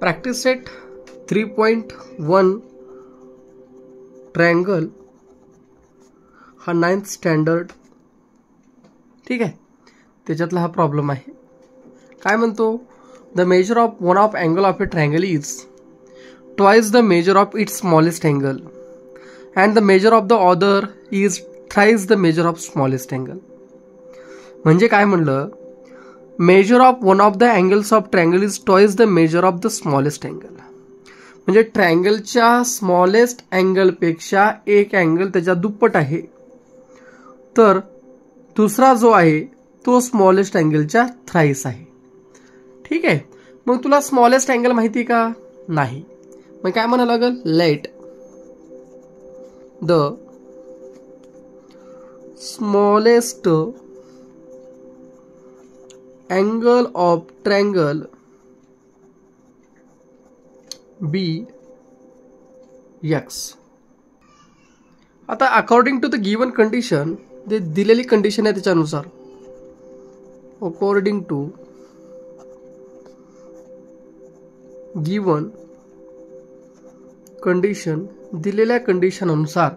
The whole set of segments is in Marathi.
प्रॅक्टिस सेट 3.1 ट्रायंगल हा 9th स्टँडर्ड, ठीक आहे, त्याच्यातला हा प्रॉब्लेम आहे. काय म्हणतो, the measure of one of angle of A triangle is twice the measure of its smallest angle and the measure of the other is thrice the measure of smallest angle. म्हणजे काय म्हणलं, measure of one of the angles of triangle is twice the measure of the smallest angle. म्हणजे ट्रायंगलच्या स्मॉलेस्ट अँगलपेक्षा एक अँगल त्याच्या दुप्पट आहे, तर दुसरा जो आहे तो स्मॉलेस्ट अँगलच्या थ्राइस आहे. ठीक आहे. मग तुला स्मॉलेस्ट अँगल माहिती का? नाही. मग काय म्हणावं लागेल, let the smallest angle of triangle be x. आता according to the given condition, जे दिलेली कंडिशन आहे त्याच्यानुसार, अकॉर्डिंग टू गिवन कंडिशन, दिलेल्या कंडिशन अनुसार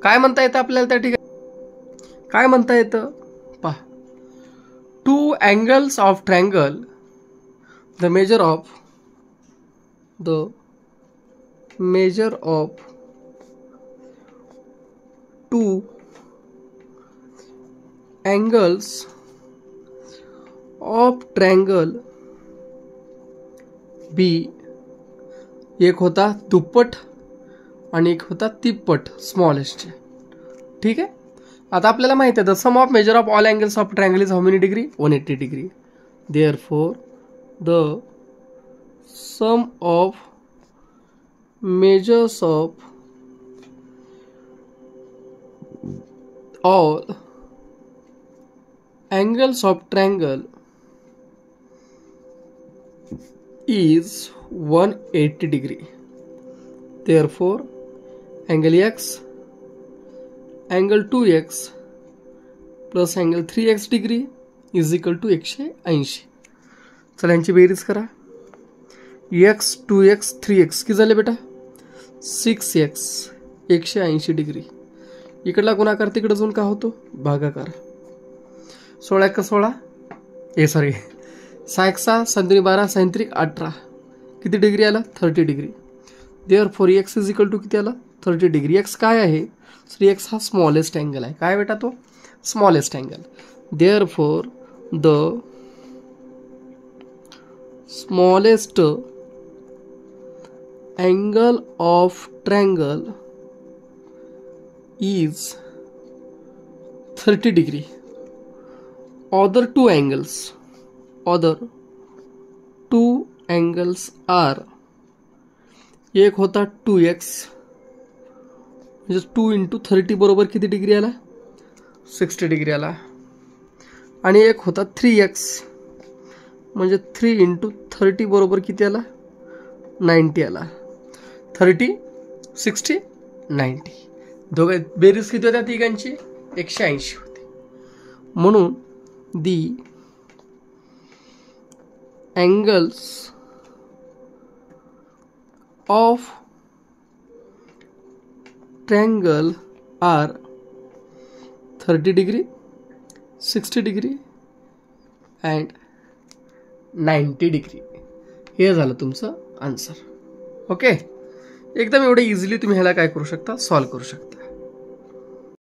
काय म्हणता येतं आपल्याला त्या ठिकाणी? काय म्हणता येतं पहा, two angles of triangle, the measure of two angles of triangle be, एक होता दुप्पट आणि एक होता तिप्पट स्मॉलेस्ट. ठीक आहे. आता आपल्याला माहिती आहे the sum of measure of all angles of triangle is how many degree? 180 degree. Therefore the sum of measures of all angles of triangle is 180 degree. Therefore, angle x, angle 2x plus angle 3x degree is equal to 180. चला यांची बेरीज करा. x 2x 3x किती झाले बेटा? 6x 180 degree. इकडला गुणाकार तिकडे जाऊन काय होतो? भागाकार. 16 1 16, 6 1 6, 7 12, 7 18, किती डिग्री आला? 30 degree. Therefore X is equal to किती आला? 30 डिग्री. एक्स काय आहे? तर एक्स हा स्मॉलेस्ट अँगल आहे. काय बेटा तो? Smallest angle. Therefore the smallest angle of triangle is 30 degree. Other two angles are, एक होता 2x म्हणजे 2 into 30 बरोबर किती डिग्री आला? 60 डिग्री आला. आणि एक होता 3x म्हणजे 3 into 30 बरोबर किती आला? 90 आला. 30 60 90, दोघे बेरीज किती होत्या तिघांची? 180 होती. म्हणून the angles of triangle are 30 degree, 60 degree and 90 degree. हे झालं तुमचं आन्सर. ओके. एकदम एवढे इझिली तुम्ही ह्याला काय करू शकता? सॉल्व करू शकता.